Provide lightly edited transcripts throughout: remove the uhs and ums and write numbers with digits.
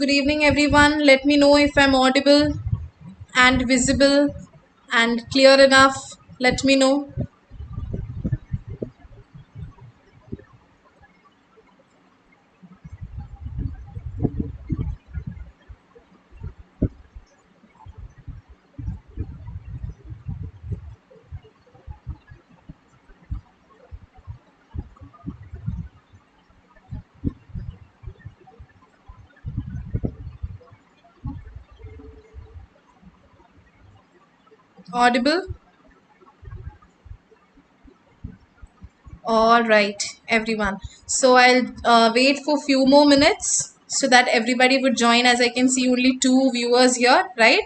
Good evening, everyone. Let me know if I'm audible and visible and clear enough. Let me know. Audible? All right, everyone. So I'll wait for few more minutes so that everybody would join. As I can see, only two viewers here, right?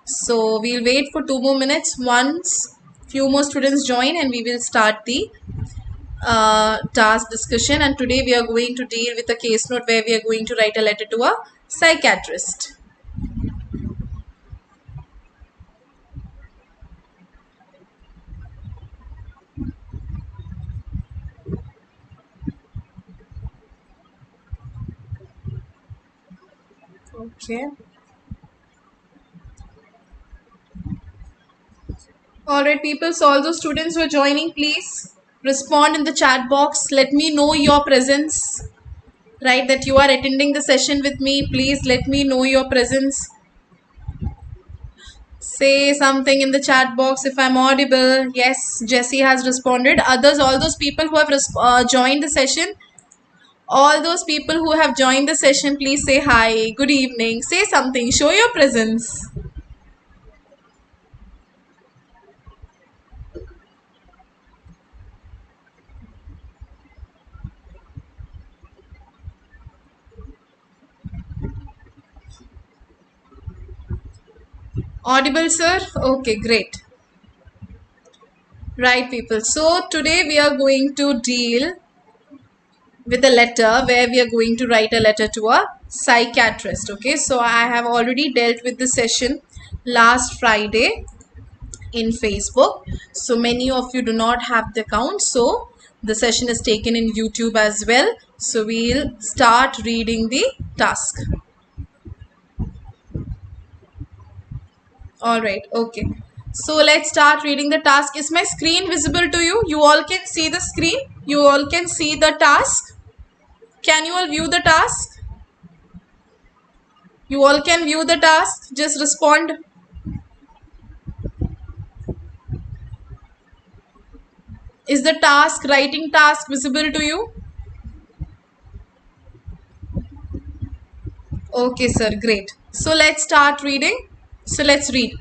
So we'll wait for 2 more minutes. Once few more students join, and we will start the task discussion. And today we are going to deal with a case note where we are going to write a letter to a psychiatrist. Okay. Alright, people. So all those students who are joining, please respond in the chat box. Let me know your presence, right? That you are attending the session with me. Please let me know your presence. Say something in the chat box if I'm audible. Yes, Jessie has responded. Others, all those people who have joined the session, all those people who have joined the session, please say hi, good evening, say something, show your presence. Audible, sir? Okay, great. Right, people. So today we are going to deal with a letter where we are going to write a letter to a psychiatrist. Okay, so I have already dealt with the session last Friday in Facebook. So many of you do not have the account. So the session is taken in YouTube as well. So we'll start reading the task. All right, okay. So let's start reading the task. Is my screen visible to you? You all can see the screen? You all can see the task? Can you all view the task? You all can view the task. Just respond. Is the task, writing task, visible to you? Okay, sir, great. So let's start reading. So let's read.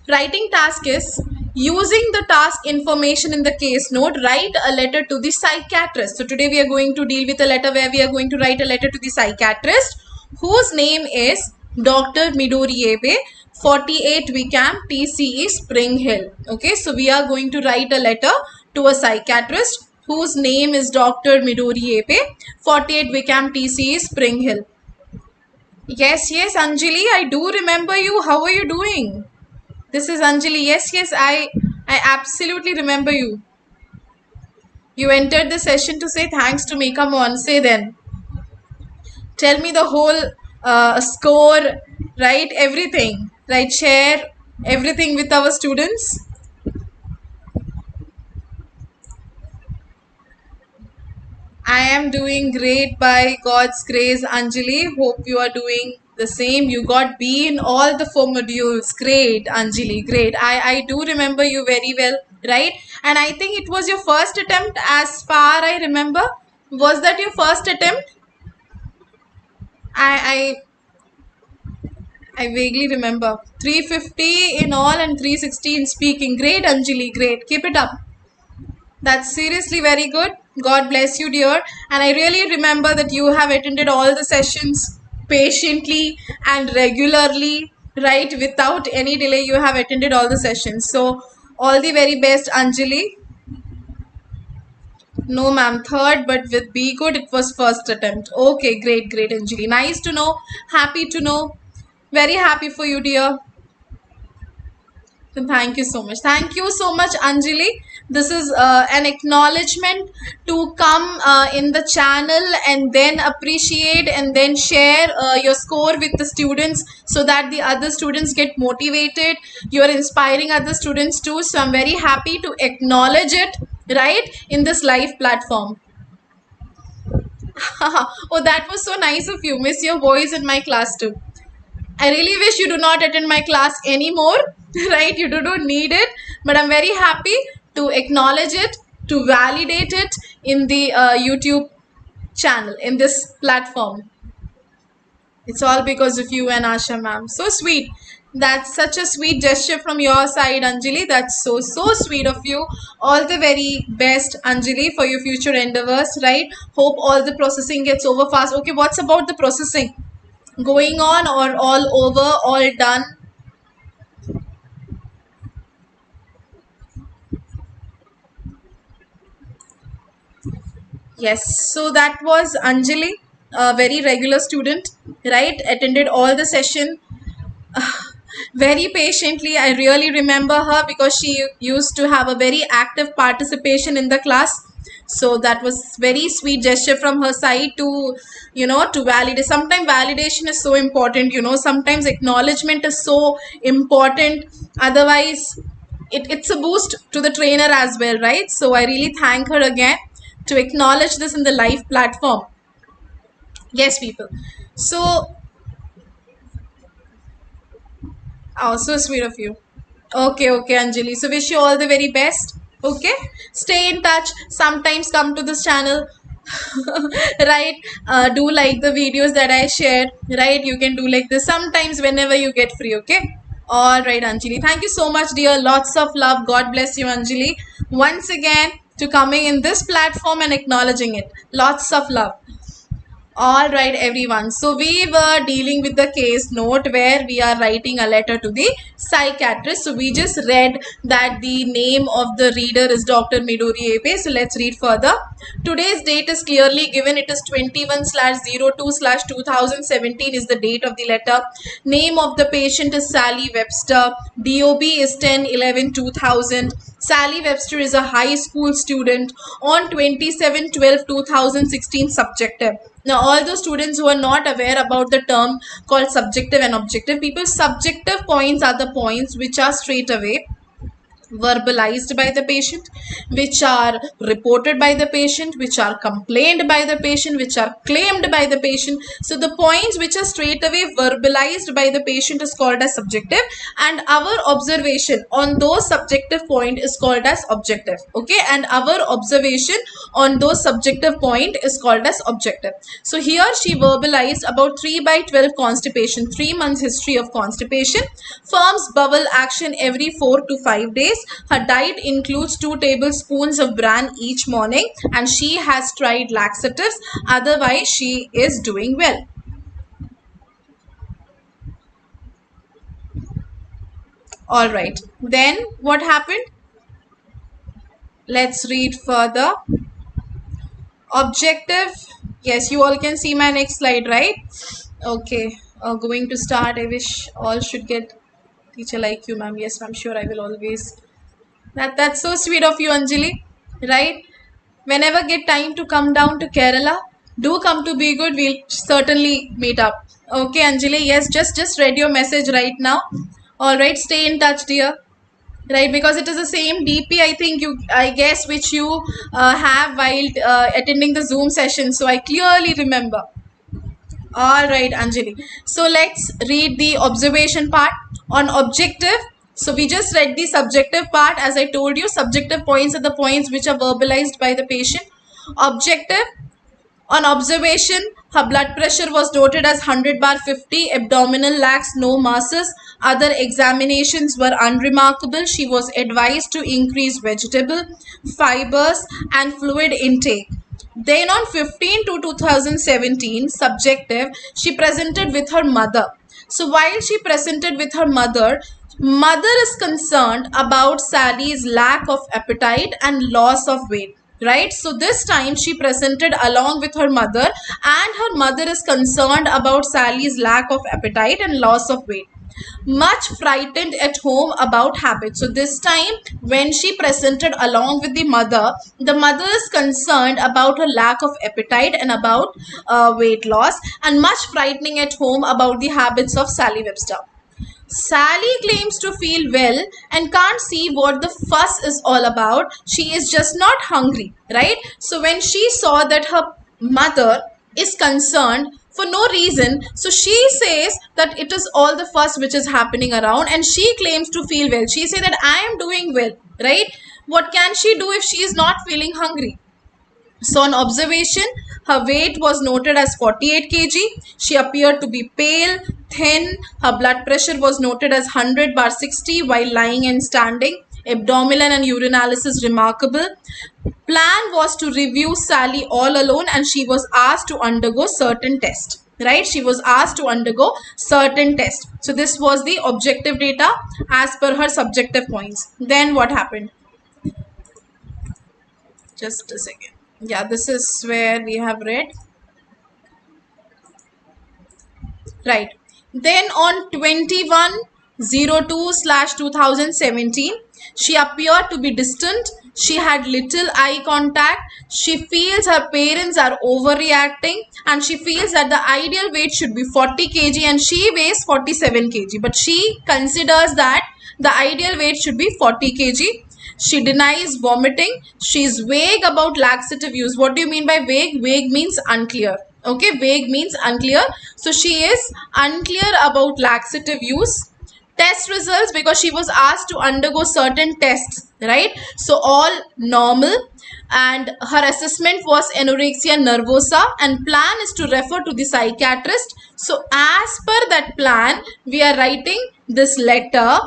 Writing task is using the task information in the case note, write a letter to the psychiatrist. So today we are going to deal with a letter where we are going to write a letter to the psychiatrist whose name is Dr. Midori Ebe, 48 Wickham, TCE, Spring Hill. Okay, so we are going to write a letter to a psychiatrist whose name is Dr. Midori Ebe, 48 Wickham, TCE, Spring Hill. Yes, Anjali, I do remember you. How are you doing? This is Anjali. Yes, I absolutely remember you. You entered the session to say thanks to me. Come on, say then. Tell me the whole score, right? Everything, right? Share everything with our students. I am doing great by God's grace, Anjali. Hope you are doing the same. You got B in all the 4 modules. Great, Anjali, great. I do remember you very well, right? And I think it was your first attempt as far I remember. Was that your first attempt? I vaguely remember. 350 in all and 360 in speaking. Great, Anjali, great. Keep it up. That's seriously very good. God bless you, dear. And I really remember that you have attended all the sessions patiently and regularly, right? Without any delay, you have attended all the sessions. So, all the very best, Anjali. No, ma'am, third, but with B-Ghud, it was first attempt. Okay, great, Anjali. Nice to know. Happy to know. Very happy for you, dear. Thank you so much. Thank you so much, Anjali. This is an acknowledgement to come in the channel and then appreciate and then share your score with the students so that the other students get motivated. You are inspiring other students too. So I'm very happy to acknowledge it, right, in this live platform. Oh, that was so nice of you. Miss your voice in my class too. I really wish you do not attend my class anymore, right? You do not need it, but I'm very happy to acknowledge it, to validate it in the YouTube channel, in this platform. It's all because of you and Asha ma'am. So sweet. That's such a sweet gesture from your side, Anjali. That's so sweet of you. All the very best, Anjali, for your future endeavors, right? Hope all the processing gets over fast. Okay, what's about the processing? Going on or all over, all done? Yes, so that was Anjali, a very regular student, right? Attended all the session very patiently. I really remember her because she used to have a very active participation in the class. So that was very sweet gesture from her side to, to validate. Sometimes validation is so important, sometimes acknowledgement is so important. Otherwise, it's a boost to the trainer as well, right? So I really thank her again to acknowledge this in the live platform. Yes, people. So, oh, so sweet of you. Okay, Anjali. So wish you all the very best. Okay, stay in touch. Sometimes come to this channel, right? Do like the videos that I shared, right? You can do like this sometimes whenever you get free. Okay. All right, Anjali. Thank you so much, dear. Lots of love. God bless you, Anjali. Once again, to coming in this platform and acknowledging it. Lots of love. All right, everyone. So we were dealing with the case note where we are writing a letter to the psychiatrist. So we just read that the name of the reader is Dr. Midori Abe. So let's read further. Today's date is clearly given. It is 21/02/2017 is the date of the letter. Name of the patient is Sally Webster. DOB is 10/11/2000. Sally Webster is a high school student on 27/12/2016 subjective. Now, all those students who are not aware about the term called subjective and objective, people, subjective points are the points which are straight away verbalized by the patient, which are reported by the patient, which are complained by the patient, which are claimed by the patient. So the points which are straight away verbalized by the patient is called as subjective, and our observation on those subjective point is called as objective. Okay, and our observation on those subjective point is called as objective. So here she verbalized about 3/12 constipation, 3 months history of constipation, firms bowel action every 4 to 5 days. Her diet includes 2 tablespoons of bran each morning, and she has tried laxatives. Otherwise, she is doing well. All right. Then what happened? Let's read further. Objective. Yes, you all can see my next slide, right? Okay. Going to start. I wish all should get teacher like you, ma'am. Yes, I'm sure I will always. That's so sweet of you, Anjali, right? Whenever get time to come down to Kerala, do come to B-Ghud. We'll certainly meet up. Okay, Anjali. Yes, just read your message right now. All right, stay in touch, dear. Right, because it is the same DP, I guess, which you have while attending the Zoom session. So I clearly remember. All right, Anjali. So let's read the observation part on objective. So we just read the subjective part. As I told you, subjective points are the points which are verbalized by the patient. Objective, on observation, her blood pressure was noted as 100/50, abdominal lax, no masses. Other examinations were unremarkable. She was advised to increase vegetable, fibers and fluid intake. Then on 15/2/2017, subjective, she presented with her mother. So while she presented with her mother is concerned about Sally's lack of appetite and loss of weight. Right, so this time she presented along with her mother, and her mother is concerned about Sally's lack of appetite and loss of weight. Much frightened at home about habits. So this time when she presented along with the mother is concerned about her lack of appetite and about weight loss, and much frightening at home about the habits of Sally Webster. Sally claims to feel well and can't see what the fuss is all about. She is just not hungry, right? So when she saw that her mother is concerned for no reason, so she says that it is all the fuss which is happening around, and she claims to feel well. She says that I am doing well, right? What can she do if she is not feeling hungry? So on observation, her weight was noted as 48 kg. She appeared to be pale, thin. Her blood pressure was noted as 100/60 while lying and standing. Abdominal and urinalysis remarkable. Plan was to review Sally all alone, and she was asked to undergo certain tests. Right? She was asked to undergo certain tests. So this was the objective data as per her subjective points. Then what happened? Just a second. Yeah, this is where we have read. Right. Then on 21/02/2017, she appeared to be distant. She had little eye contact. She feels her parents are overreacting, and she feels that the ideal weight should be 40 kg and she weighs 47 kg. But she considers that the ideal weight should be 40 kg. She denies vomiting. She is vague about laxative use. What do you mean by vague? Vague means unclear. Okay, vague means unclear. So she is unclear about laxative use. Test results, because she was asked to undergo certain tests, right? So all normal, and her assessment was anorexia nervosa, and plan is to refer to the psychiatrist. So as per that plan, we are writing this letter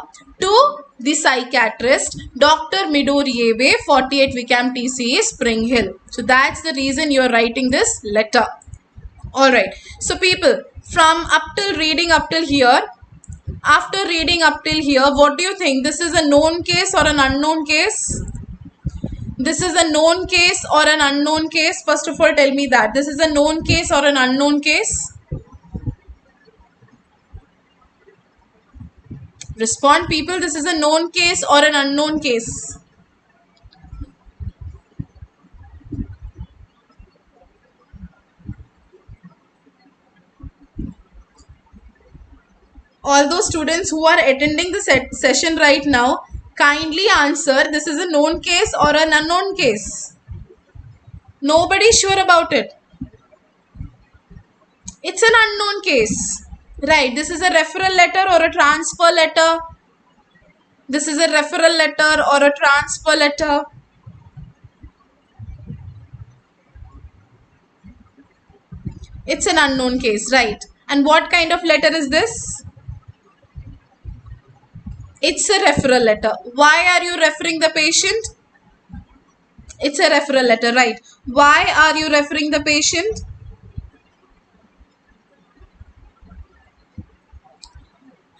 to the psychiatrist, Dr. Midoriebe, 48 Wickham TCA, Spring Hill. So that's the reason you are writing this letter. Alright, so people, from reading up till here, after reading up till here, what do you think? This is a known case or an unknown case? This is a known case or an unknown case? First of all, tell me that. This is a known case or an unknown case? Respond, people. This is a known case or an unknown case? All those students who are attending the session right now, kindly answer, this is a known case or an unknown case? Nobody is sure about it. It's an unknown case. Right, this is a referral letter or a transfer letter. This is a referral letter or a transfer letter. It's an unknown case, right? And what kind of letter is this? It's a referral letter. Why are you referring the patient? It's a referral letter, right? Why are you referring the patient?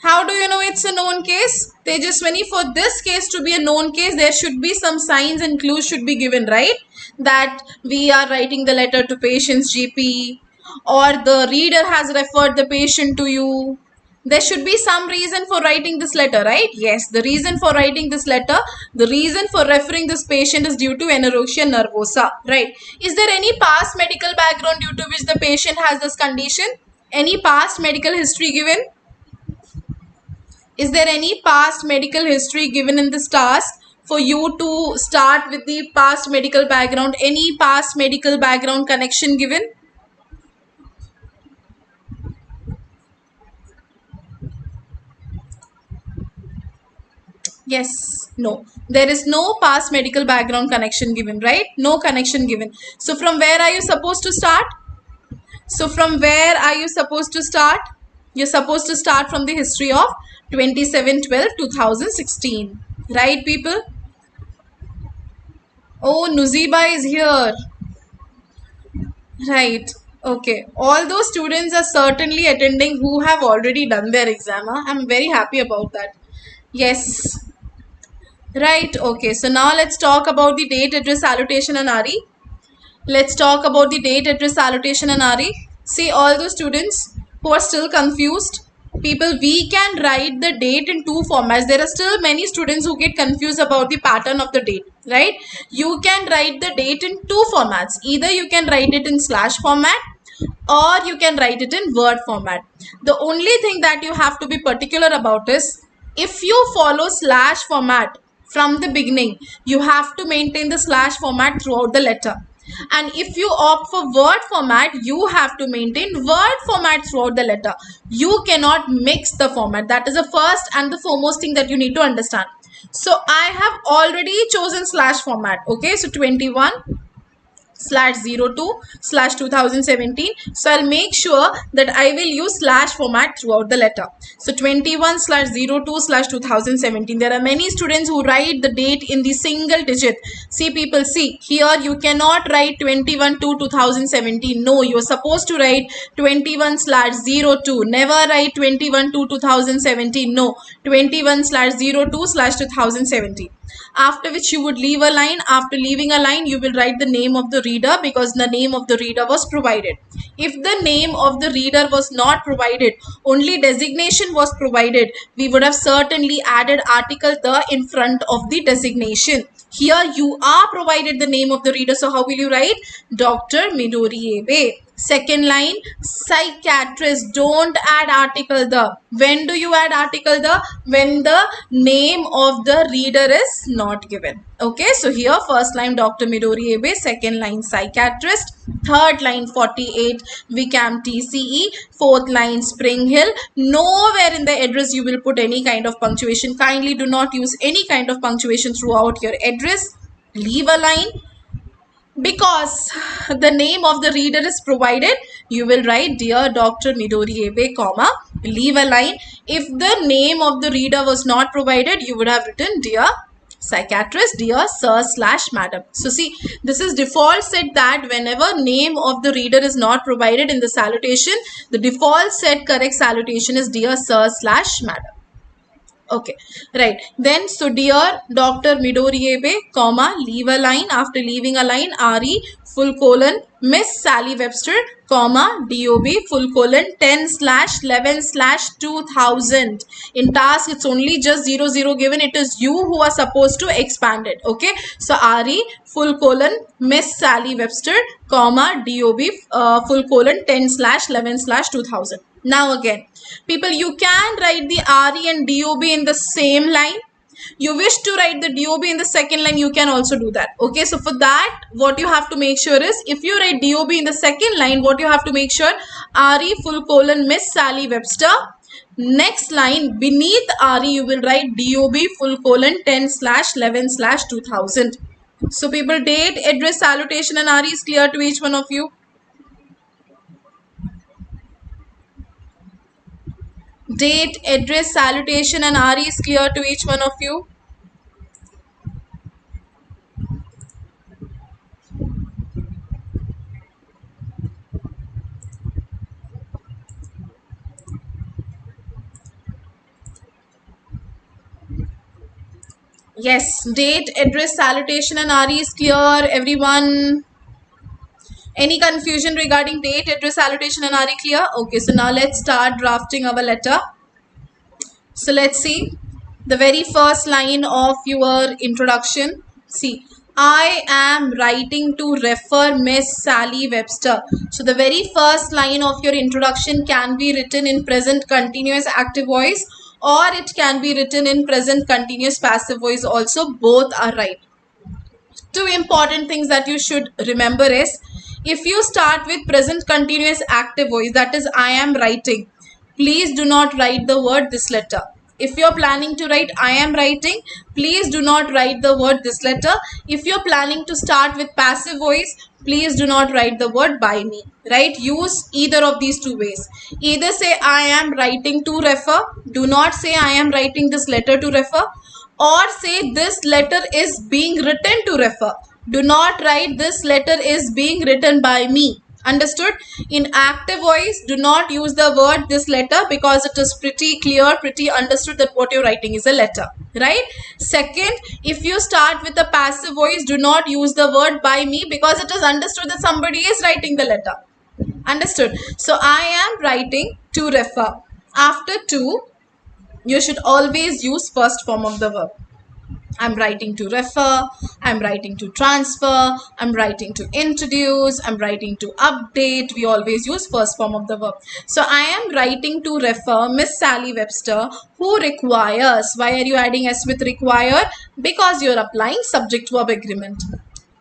How do you know it's a known case? Tejaswini, for this case to be a known case, there should be some signs and clues should be given, right? That we are writing the letter to patient's GP, or the reader has referred the patient to you. There should be some reason for writing this letter, right? Yes, the reason for writing this letter, the reason for referring this patient is due to anorexia nervosa, right? Is there any past medical background due to which the patient has this condition? Any past medical history given? Is there any past medical history given in this task? For you to start with the past medical background, any past medical background connection given? Yes, no. There is no past medical background connection given, right? No connection given. So from where are you supposed to start? So from where are you supposed to start? You're supposed to start from the history of 27/12/2016. Right, people? Oh, Nuziba is here. Right. Okay. All those students are certainly attending who have already done their exam. I'm very happy about that. Yes. Right. Okay. So now let's talk about the date, address, salutation and RE. Let's talk about the date, address, salutation and RE. See, all those students who are still confused, People, we can write the date in two formats. There are still many students who get confused about the pattern of the date, right? You can write the date in two formats. Either you can write it in slash format or you can write it in word format. The only thing that you have to be particular about is, if you follow slash format from the beginning, you have to maintain the slash format throughout the letter. And if you opt for word format, you have to maintain word format throughout the letter. You cannot mix the format. That is the first and the foremost thing that you need to understand. So I have already chosen slash format. Okay, so 21/02/2017. So I'll make sure that I will use slash format throughout the letter. So 21/02/2017. There are many students who write the date in the single digit. See people, see here you cannot write 21/2/2017. No, you are supposed to write 21/02. Never write 21/2/2017. No, 21/02/2017. After which you would leave a line. After leaving a line, you will write the name of the reader, because the name of the reader was provided. If the name of the reader was not provided, only designation was provided, we would have certainly added article the in front of the designation. Here you are provided the name of the reader. So how will you write? Dr. Midori Ebe. Second line, psychiatrist. Don't add article the. When do you add article the? When the name of the reader is not given. Okay, so here first line Dr. Midori Ebe, second line psychiatrist, third line 48 Wickham TCE, fourth line Spring Hill. Nowhere in the address you will put any kind of punctuation. Kindly do not use any kind of punctuation throughout your address. Leave a line. Because the name of the reader is provided, you will write Dear Dr. Midori Ebe, comma, leave a line. If the name of the reader was not provided, you would have written Dear Psychiatrist, Dear Sir/Madam. So see, this is default set that whenever name of the reader is not provided in the salutation, the default set correct salutation is Dear Sir/Madam. Okay, right. Then, so Dear Dr. Midori Ebe, comma, leave a line. After leaving a line, RE, full colon, Miss Sally Webster, comma, DOB, full colon, 10/11/2000. In task, it's only just 00 given. It is you who are supposed to expand it. Okay, so RE, full colon, Miss Sally Webster, comma, DOB, full colon, 10/11/2000. Now again, people, you can write the RE and DOB in the same line. You wish to write the DOB in the second line, you can also do that. Okay, so for that, what you have to make sure is, if you write DOB in the second line, what you have to make sure, RE full colon Miss Sally Webster. Next line, beneath RE, you will write DOB full colon 10/11/2000. So people, date, address, salutation and RE is clear to each one of you. Date, address, salutation and RE is clear to each one of you. Yes, date, address, salutation and RE is clear, everyone. Any confusion regarding date, address, salutation and RE clear? Okay, so now let's start drafting our letter. So let's see the very first line of your introduction. See, I am writing to refer Miss Sally Webster. So the very first line of your introduction can be written in present continuous active voice, or it can be written in present continuous passive voice also. Both are right. Two important things that you should remember is, if you start with present continuous active voice, that is I am writing, please do not write the word this letter. If you're planning to write I am writing, please do not write the word this letter. If you're planning to start with passive voice, please do not write the word by me. Right? Use either of these two ways. Either say I am writing to refer. Do not say I am writing this letter to refer. Or say this letter is being written to refer. Do not write this letter is being written by me. Understood? In active voice, do not use the word this letter, because it is pretty clear, pretty understood that what you're writing is a letter. Right? Second, if you start with a passive voice, do not use the word by me, because it is understood that somebody is writing the letter. Understood? So I am writing to refer. After to, you should always use first form of the verb. I'm writing to refer, I'm writing to transfer, I'm writing to introduce, I'm writing to update. We always use first form of the verb. So I am writing to refer Miss Sally Webster, who requires. Why are you adding S with require? Because you're applying subject verb agreement.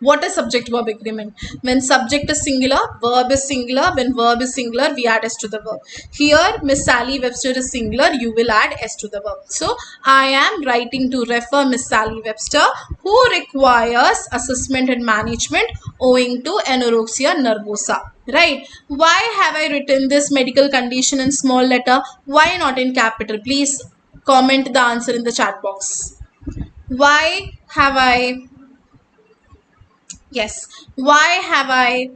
What is subject verb agreement? When subject is singular, verb is singular. When verb is singular, we add S to the verb. Here, Miss Sally Webster is singular, you will add S to the verb. So, I am writing to refer Miss Sally Webster, who requires assessment and management owing to anorexia nervosa. Right? Why have I written this medical condition in small letter? Why not in capital? Please comment the answer in the chat box. Why have I... Yes, why have I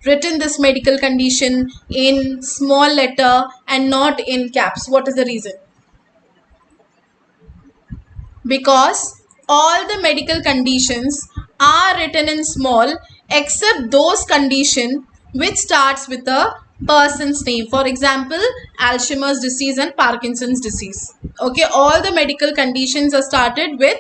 written this medical condition in small letter and not in caps? What is the reason? Because all the medical conditions are written in small except those condition which starts with a person's name. For example, Alzheimer's disease and Parkinson's disease. Okay, all the medical conditions are started with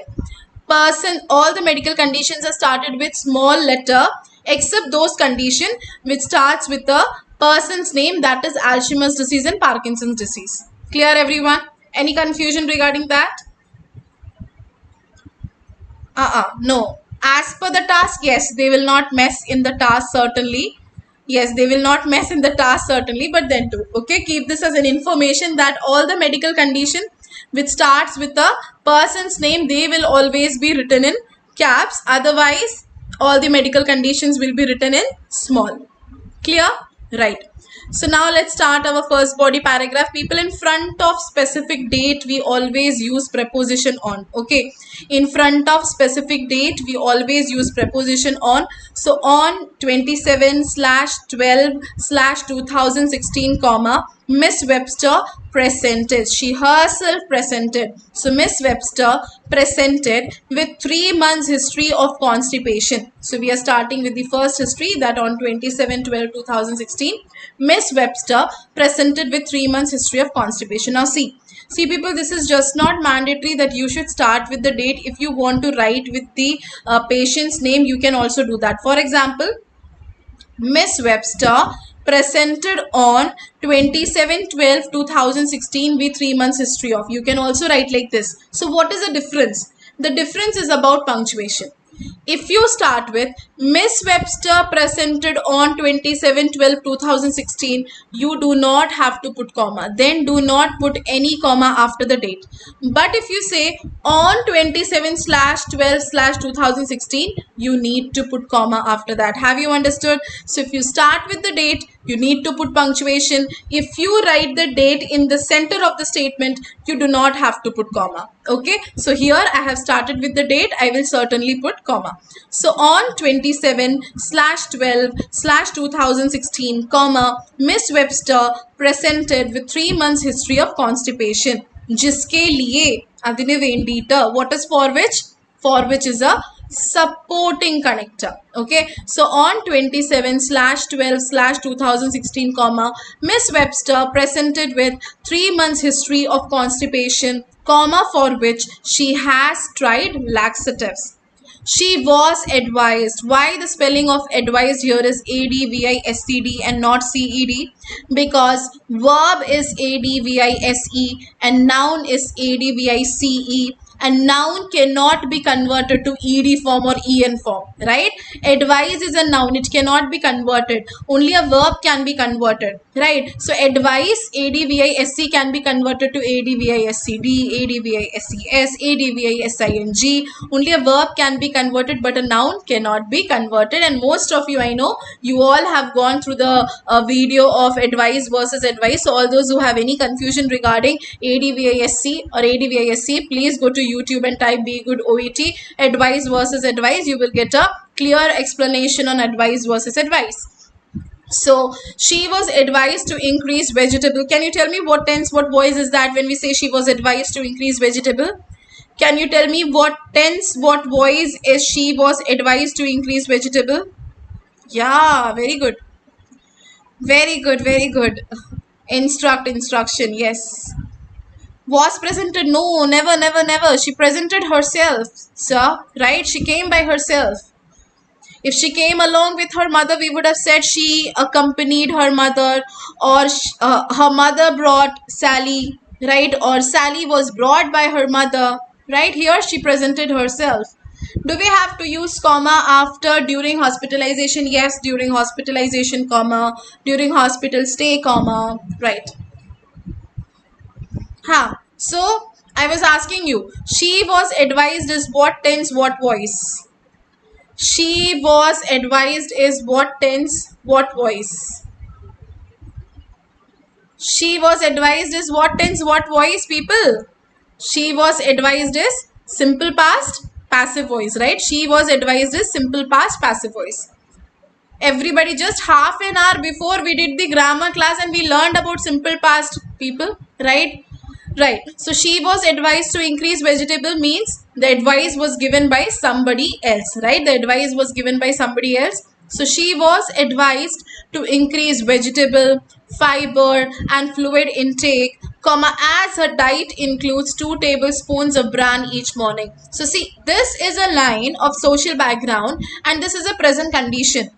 person. All the medical conditions are started with small letter except those condition which starts with a person's name, that is Alzheimer's disease and Parkinson's disease. Clear everyone? Any confusion regarding that? No. As per the task, yes, they will not mess in the task certainly. Yes, they will not mess in the task certainly, but then too. Okay, keep this as an information that all the medical condition which starts with a person's name, they will always be written in caps. Otherwise, all the medical conditions will be written in small. Clear? Right. So now let's start our first body paragraph. People, in front of specific date, we always use preposition on. Okay. In front of specific date, we always use preposition on. So on 27/12/2016, comma, Miss Webster presented. She herself presented. So Miss Webster presented with 3 months history of constipation. So we are starting with the first history, that on 27/12/2016, Miss Webster presented with 3 months history of constipation. Now see people, this is just not mandatory that you should start with the date. If you want to write with the patient's name, you can also do that. For example, Miss Webster presented on 27/12/2016 with 3 months history of. You can also write like this. So what is the difference? The difference is about punctuation. If you start with Miss Webster presented on 27/12/2016, you do not have to put comma. Then do not put any comma after the date. But if you say on 27/12/2016, you need to put comma after that. Have you understood? So if you start with the date, you need to put punctuation. If you write the date in the center of the statement, you do not have to put comma. Okay, so here I have started with the date. I will certainly put comma. So on 27/12/2016, comma, Miss Webster presented with 3 months history of constipation. जिसके लिए अधिने वेंडीटा. What is for which? For which is a supporting connector. Okay, so on 27/12/2016, comma, Miss Webster presented with 3 months history of constipation, comma, for which she has tried laxatives. She was advised. Why the spelling of advised here is ADVISED and not CED? Because verb is ADVISE and noun is ADVICE, and noun cannot be converted to ED form or EN form, right? Advise is a noun, it cannot be converted. Only a verb can be converted, right? So advise, ADVISE, can be converted to ADVISCD, ADVISES, ADVISING. Only a verb can be converted, but a noun cannot be converted. And most of you, I know, you all have gone through the video of advise versus advice. So all those who have any confusion regarding ADVISC or ADVISC, please go to YouTube and type B-Ghud Oet advice versus advice. You will get a clear explanation on advice versus advice. So she was advised to increase vegetable. Can you tell me what tense, what voice is that when we say she was advised to increase vegetable? Can you tell me what tense, what voice is she was advised to increase vegetable? Yeah, very good. Very good, very good. Instruct, instruction, yes. Was presented, no, never, never, never. She presented herself, sir, right? She came by herself. If she came along with her mother, we would have said she accompanied her mother, or her mother brought Sally, right? Or Sally was brought by her mother, right? Here she presented herself. Do we have to use comma after during hospitalization? Yes, during hospitalization, comma, during hospital stay, comma, right? So I was asking you, she was advised is what tense, what voice? She was advised is what tense, what voice? She was advised is what tense, what voice, people? She was advised is simple past, passive voice, right? She was advised is simple past, passive voice. Everybody, just half an hour before we did the grammar class and we learned about simple past, people, right? Right. So she was advised to increase vegetable means the advice was given by somebody else, right? The advice was given by somebody else. So she was advised to increase vegetable, fiber and fluid intake, comma, as her diet includes 2 tablespoons of bran each morning. So see, this is a line of social background and this is a present condition.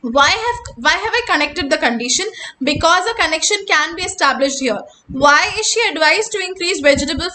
Why have I connected the condition? Because a connection can be established here. Why is she advised to increase vegetable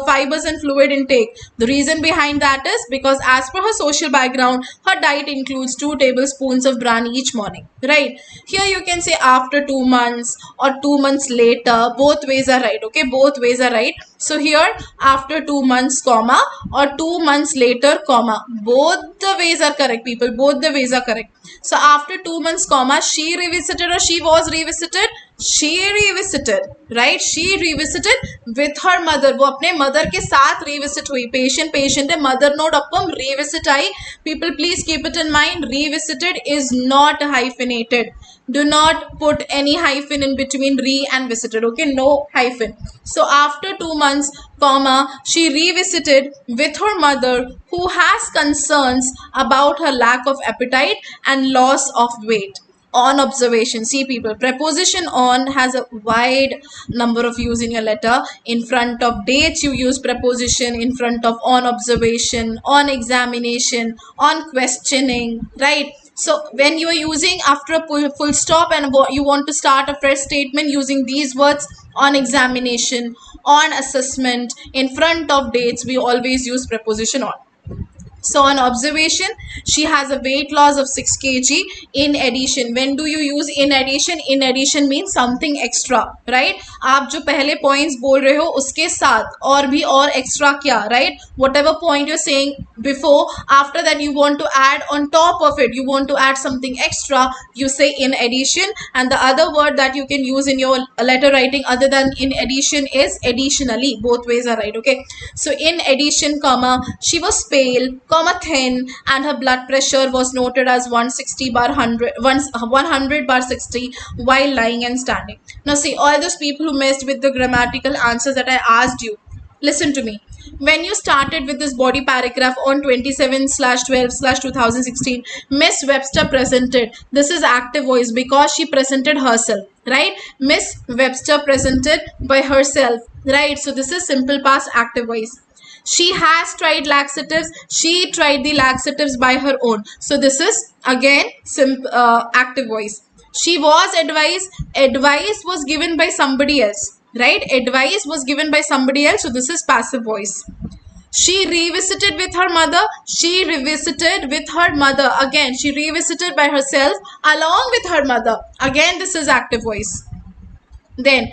fibers and fluid intake? The reason behind that is because as per her social background, her diet includes 2 tablespoons of bran each morning, right? Here you can say after 2 months or 2 months later. Both ways are right, okay? Both ways are right. So here after 2 months, comma, or 2 months later, comma. Both the ways are correct, people. Both the ways are correct. So after 2 months, comma, she revisited or she was revisited? She revisited, right? She revisited with her mother. वो अपने mother के साथ revisit हुई. Patient है, mother node appam revisit I. People, please keep it in mind. Revisited is not hyphenated. Do not put any hyphen in between re and visited, okay? No hyphen. So after 2 months, comma, she revisited with her mother who has concerns about her lack of appetite and loss of weight. On observation, see people, preposition on has a wide number of use in your letter. In front of dates you use preposition, in front of on observation, on examination, on questioning, right? So when you are using after a full stop and you want to start a fresh statement using these words, on examination, on assessment, in front of dates, we always use preposition on. So on observation, she has a weight loss of 6 kg. In addition, when do you use in addition? In addition means something extra, right? आप जो पहले points बोल रहे हो उसके साथ और भी और extra क्या, right? Whatever point you're saying before, after that you want to add on top of it, you want to add something extra, you say in addition. And the other word that you can use in your letter writing other than in addition is additionally. Both ways are right, okay? So in addition, comma, she was pale, comma, thin, and her blood pressure was noted as 100/60 while lying and standing. Now see, all those people who messed with the grammatical answers that I asked you, listen to me. When you started with this body paragraph on 27/12/2016, Miss Webster presented. This is active voice because she presented herself, right? Miss Webster presented by herself, right? So this is simple past active voice. She has tried laxatives. She tried the laxatives by her own. So this is again active voice. She was advised. Advice was given by somebody else, right? Advice was given by somebody else. So this is passive voice. She revisited with her mother. She revisited with her mother. Again, she revisited by herself along with her mother. Again, this is active voice. Then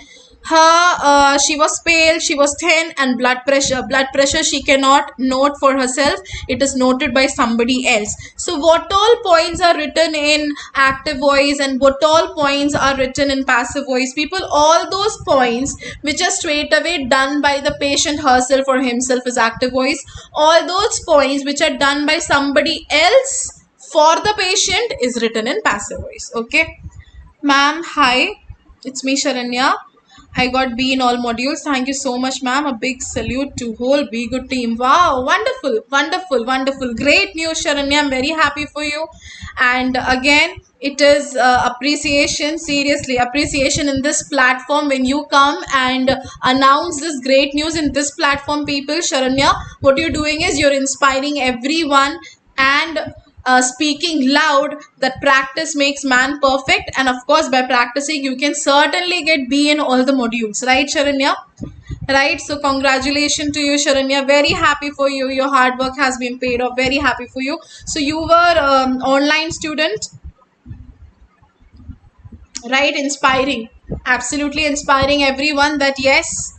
she was pale, she was thin, and blood pressure she cannot note for herself, it is noted by somebody else. So what all points are written in active voice and what all points are written in passive voice, people? All those points which are straight away done by the patient herself or himself is active voice. All those points which are done by somebody else for the patient is written in passive voice, okay? Ma'am, hi, it's me Sharanya. I got B in all modules. Thank you so much, ma'am. A big salute to whole B-Ghud team. Wow, wonderful, wonderful, wonderful. Great news, Sharanya. I'm very happy for you. And again, it is appreciation, seriously, appreciation in this platform when you come and announce this great news in this platform, people. Sharanya, what you're doing is you're inspiring everyone and speaking loud that practice makes man perfect, and of course by practicing you can certainly get B in all the modules, right Sharanya? Right, so congratulations to you Sharanya, very happy for you, your hard work has been paid off, very happy for you. So you were online student, right? Inspiring, absolutely inspiring everyone that yes,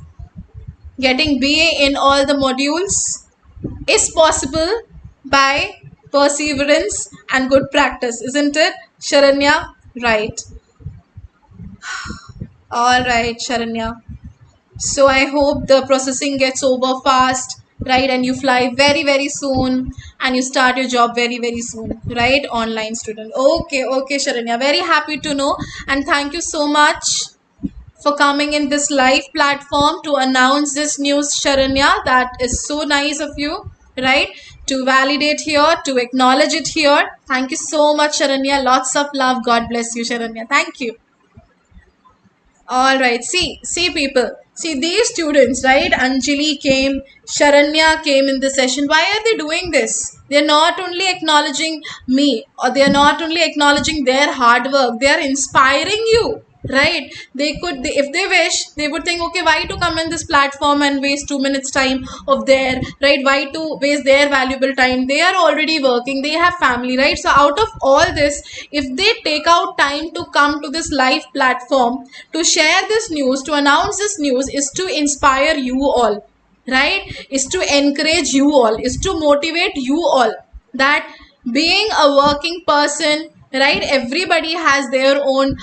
getting B in all the modules is possible by perseverance and good practice, isn't it, Sharanya? Right. All right, Sharanya. So I hope the processing gets over fast, right? And you fly very, very soon and you start your job very, very soon, right? Online student. Okay, okay, Sharanya. Very happy to know. And thank you so much for coming in this live platform to announce this news, Sharanya. That is so nice of you, right? To validate here, to acknowledge it here. Thank you so much, Sharanya. Lots of love. God bless you, Sharanya. Thank you. All right. See people. See these students, right? Anjali came, Sharanya came in the session. Why are they doing this? They're not only acknowledging me or they're not only acknowledging their hard work, they are inspiring you, right? If they wish, they would think, okay, why to come in this platform and waste 2 minutes time of their, right? Why to waste their valuable time? They are already working, they have family, right? So out of all this, if they take out time to come to this live platform to share this news, to announce this news, is to inspire you all, right? Is to encourage you all, is to motivate you all that being a working person, right? Everybody has their own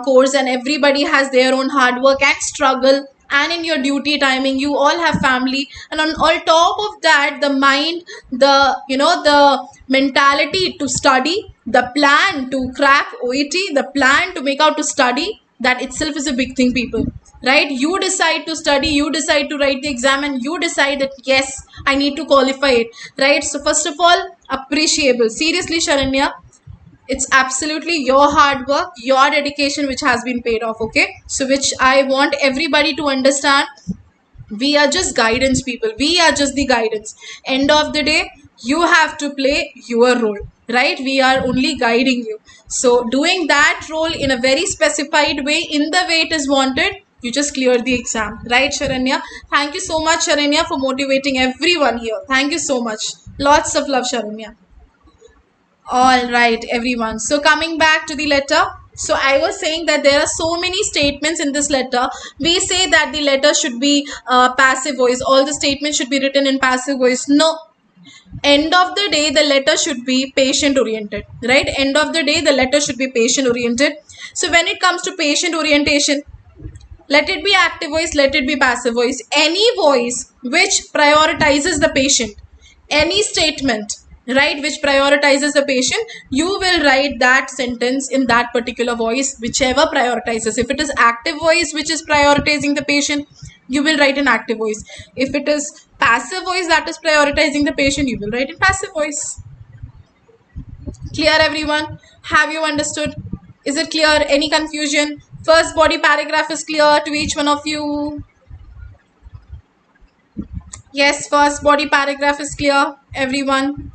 course and everybody has their own hard work and struggle, and in your duty timing you all have family, and on all top of that the mind, the mentality to study, the plan to crack OET, the plan to make out to study, that itself is a big thing, people, right? You decide to study, you decide to write the exam, and you decide that yes, I need to qualify it, right? So first of all, appreciable, seriously Sharanya, it's absolutely your hard work, your dedication which has been paid off, okay? So which I want everybody to understand, we are just guidance, people, we are just the guidance. End of the day, you have to play your role, right? We are only guiding you, so doing that role in a very specified way, in the way it is wanted, you just clear the exam, right Sharanya? Thank you so much Sharanya for motivating everyone here. Thank you so much, lots of love Sharanya. All right everyone, so coming back to the letter, so I was saying that there are so many statements in this letter. We say that the letter should be passive voice, all the statements should be written in passive voice. No, end of the day the letter should be patient oriented, right? End of the day the letter should be patient oriented. So when it comes to patient orientation, let it be active voice, let it be passive voice, any voice which prioritizes the patient, any statement, right, which prioritizes the patient, you will write that sentence in that particular voice, whichever prioritizes. If it is active voice which is prioritizing the patient, you will write in active voice. If it is passive voice that is prioritizing the patient, you will write in passive voice. Clear everyone? Have you understood? Is it clear? Any confusion? First body paragraph is clear to each one of you? Yes, first body paragraph is clear, everyone.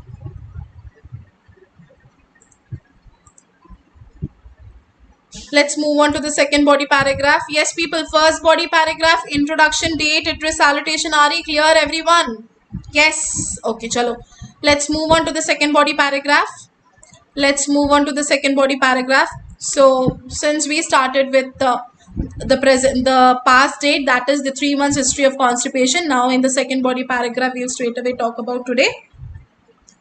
Let's move on to the second body paragraph. Yes, people, first body paragraph, introduction, date, address, salutation, RE, clear everyone? Yes. Okay, chalo. Let's move on to the second body paragraph. Let's move on to the second body paragraph. So since we started with the past date, that is the 3 months history of constipation, now in the second body paragraph we'll straight away talk about today.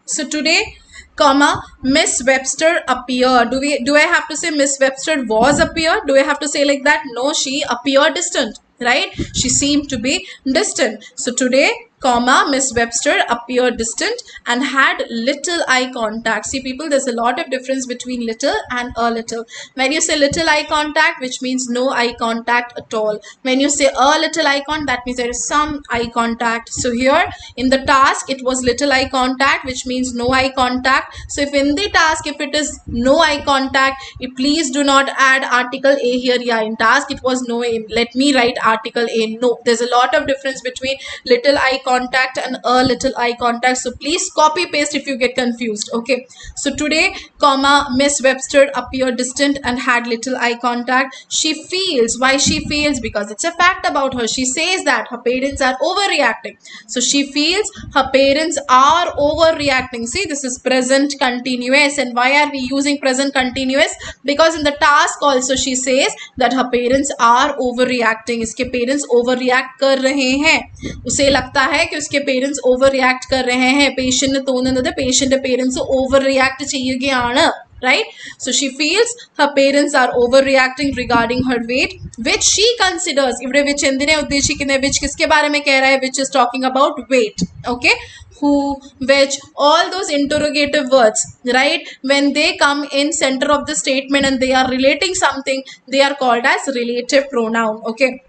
So today, comma, Miss Webster appeared. Do I have to say Miss Webster was appeared? Do I have to say like that? No, she appeared distant, right? She seemed to be distant. So today, comma, Miss Webster appeared distant and had little eye contact. See people, there's a lot of difference between little and a little. When you say little eye contact, which means no eye contact at all. When you say a little eye contact, that means there is some eye contact. So here in the task, it was little eye contact, which means no eye contact. So if in the task, if it is no eye contact, please do not add article A here. Yeah, in task it was no A. Let me write article A. No, there's a lot of difference between little eye contact and a little eye contact. So please copy paste if you get confused. Okay. So today, comma, Miss Webster appeared distant and had little eye contact. She feels. Why she feels? Because it's a fact about her. She says that her parents are overreacting. So she feels her parents are overreacting. See, this is present continuous. And why are we using present continuous? Because in the task also she says that her parents are overreacting. इसके parents overreact कर रहे हैं. उसे लगता है कि उसके parents overreact कर रहे हैं. Patient ने തോന്നുന്നത് patient parents overreact ചെയ്യുകയാണ്. Right? So she feels her parents are overreacting regarding her weight, which she considers. ഇവിടെ which എന്തിനെ ഉദ്ദേശിക്കുന്നത്? Which किसके बारे में कह रहा है? Which is talking about weight. Okay? Who, which, all those interrogative words, right? When they come in center of the statement and they are relating something, they are called as relative pronoun. Okay.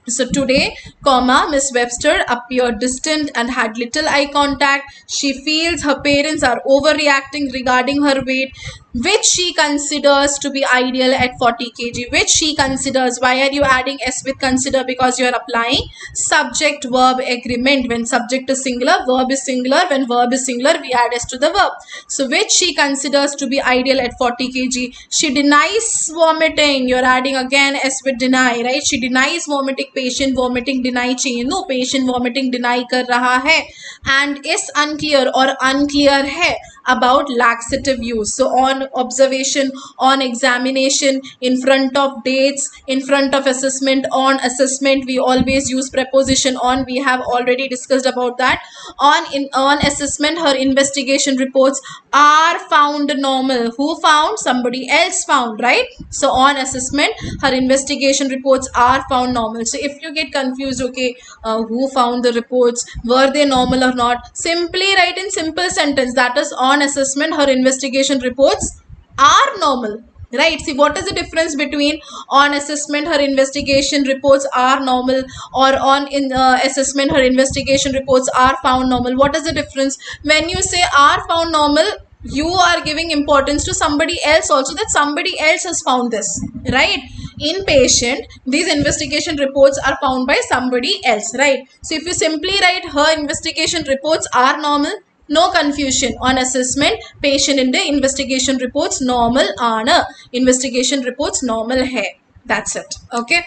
So today, comma, Miss Webster appeared distant and had little eye contact. She feels her parents are overreacting regarding her weight, which she considers to be ideal at 40 kg. Which she considers. Why are you adding S with consider? Because you are applying subject verb agreement. When subject is singular, verb is singular. When verb is singular, we add S to the verb. So which she considers to be ideal at 40 kg. She denies vomiting. You're adding again S with deny, right? She denies vomiting. Patient vomiting deny चाहिए. No, patient vomiting deny कर रहा है. And is unclear or unclear है about laxative use. So on observation, on examination, in front of dates, in front of assessment, on assessment, we always use preposition on. We have already discussed about that. On assessment, her investigation reports are found normal. Who found? Somebody else found, right? So on assessment, her investigation reports are found normal. So if you get confused, okay, who found the reports, were they normal or not, simply write in simple sentence, that is on assessment her investigation reports are normal. Right? See, what is the difference between on assessment her investigation reports are normal or on assessment her investigation reports are found normal? What is the difference? When you say are found normal, you are giving importance to somebody else also, that somebody else has found this, right? In patient, these investigation reports are found by somebody else, right? So if you simply write her investigation reports are normal, no confusion. On assessment, patient in the investigation reports normal aana. Investigation reports normal hai. That's it. Okay.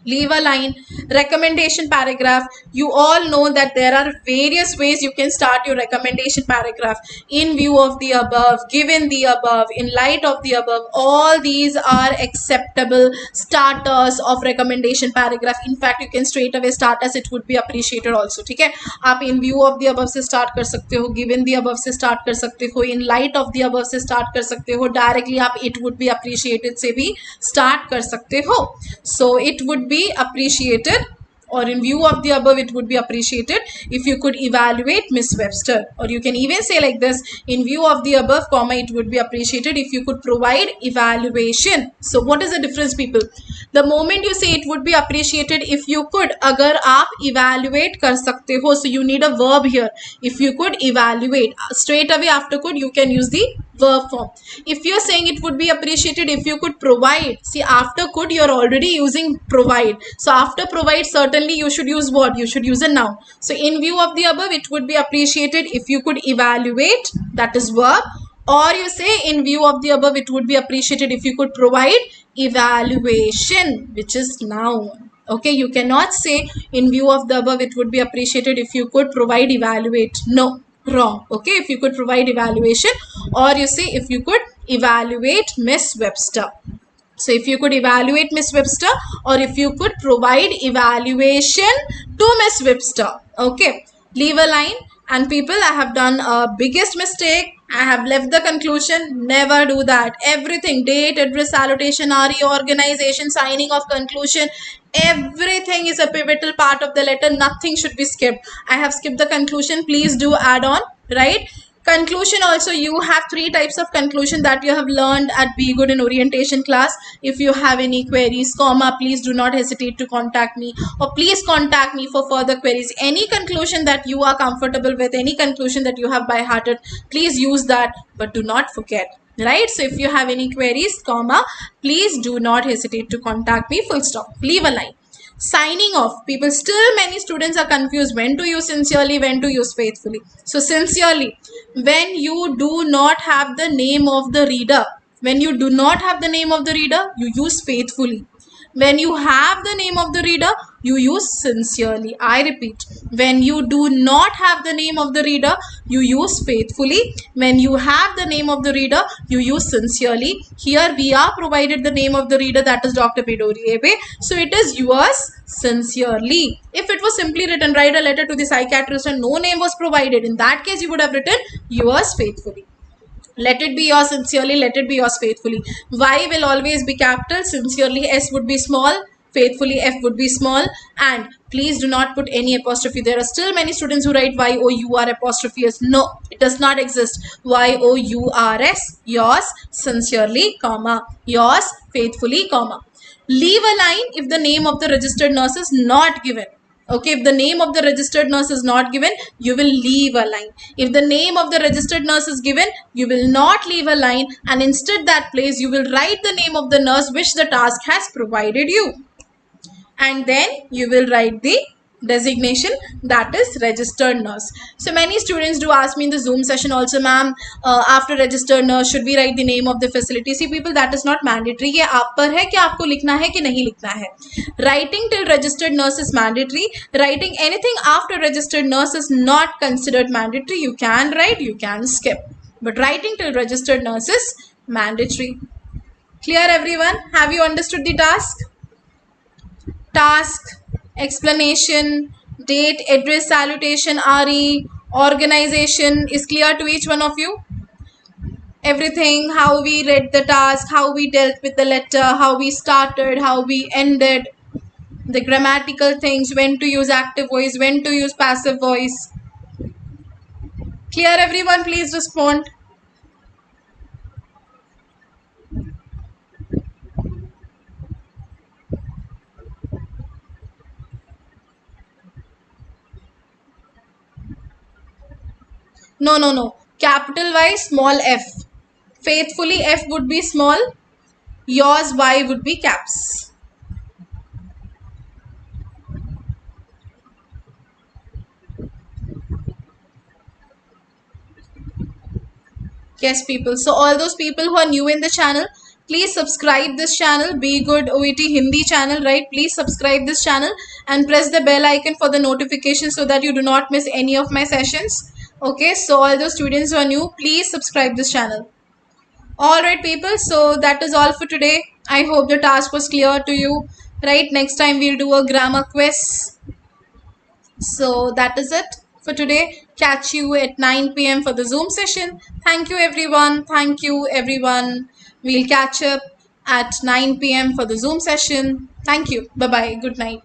Leave a line. Recommendation paragraph. You all know that there are various ways you can start your recommendation paragraph. In view of the above, given the above, in light of the above, all these are acceptable starters of recommendation paragraph. In fact, you can straight away start as it would be appreciated also. ठीक है? आप in view of the above से start कर सकते हो, given the above से start कर सकते हो, in light of the above से start कर सकते हो, directly आप it would be appreciated से भी start कर सकते हो. So it would be appreciated, or in view of the above it would be appreciated if you could evaluate Miss Webster. Or you can even say like this, in view of the above comma it would be appreciated if you could provide evaluation. So what is the difference, people? The moment you say it would be appreciated if you could, agar aap evaluate kar sakte ho, so you need a verb here. If you could evaluate, straight away after could you can use the verb form. If you are saying it would be appreciated if you could provide, see after could you are already using provide. So after provide, certainly you should use what? You should use a noun. So in view of the above, it would be appreciated if you could evaluate, that is verb. Or you say in view of the above, it would be appreciated if you could provide evaluation, which is noun. Okay, you cannot say in view of the above, it would be appreciated if you could provide evaluate. No. Wrong. Okay, if you could provide evaluation, or you say if you could evaluate Miss Webster. So if you could evaluate Miss Webster, or if you could provide evaluation to Miss Webster. Okay, leave a line. And people, I have done a biggest mistake I have left the conclusion. Never do that. Everything, date, address, salutation, RE, organization, signing of conclusion, everything is a pivotal part of the letter. Nothing should be skipped. I have skipped the conclusion. Please do add on, right? Conclusion also, you have 3 types of conclusion that you have learned at B-Ghud in orientation class. If you have any queries, comma, please do not hesitate to contact me, or please contact me for further queries. Any conclusion that you are comfortable with, any conclusion that you have by hearted, please use that, but do not forget, right? So if you have any queries, comma, please do not hesitate to contact me, full stop. Leave a line. Signing off, people, still many students are confused when to use sincerely, when to use faithfully. So sincerely, when you do not have the name of the reader, when you do not have the name of the reader, you use faithfully. When you have the name of the reader, you use sincerely. I repeat, when you do not have the name of the reader, you use faithfully. When you have the name of the reader, you use sincerely. Here we are provided the name of the reader, that is Dr. Pidoriebe. So it is yours sincerely. If it was simply written, write a letter to the psychiatrist and no name was provided, in that case you would have written yours faithfully. Let it be yours sincerely, let it be yours faithfully. Y will always be capital, sincerely S would be small, faithfully F would be small, and please do not put any apostrophe. There are still many students who write YOUR apostrophe S. No, it does not exist. YOURS, yours sincerely, comma, yours faithfully, comma. Leave a line if the name of the registered nurse is not given. Okay, if the name of the registered nurse is not given, you will leave a line. If the name of the registered nurse is given, you will not leave a line, and instead that place you will write the name of the nurse which the task has provided you. And then you will write the designation, that is registered nurse. So many students do ask me in the Zoom session also, ma'am, after registered nurse should we write the name of the facility? See people, that is not mandatory. ये आप पर है कि आपको लिखना है कि नहीं लिखना है. Writing till registered nurse is mandatory. Writing anything after registered nurse is not considered mandatory. You can write, you can skip, but writing till registered nurse is mandatory. Clear everyone? Have you understood the task? Task, explanation, date, address, salutation, RE, organization is clear to each one of you? Everything, how we read the task, how we dealt with the letter, how we started, how we ended, the grammatical things, when to use active voice, when to use passive voice. Clear everyone? Please respond. No. Capital Y, small f. Faithfully F would be small. Yours Y would be caps. Yes, people. So all those people who are new in the channel, please subscribe this channel, B-Ghud Oet Hindi channel, right? Please subscribe this channel and press the bell icon for the notification so that you do not miss any of my sessions. Okay, so all those students who are new, please subscribe this channel. Alright people, so that is all for today. I hope the task was clear to you. Right, next time we'll do a grammar quiz. So that is it for today. Catch you at 9 PM for the Zoom session. Thank you everyone. Thank you everyone. We'll catch up at 9 PM for the Zoom session. Thank you. Bye-bye. Good night.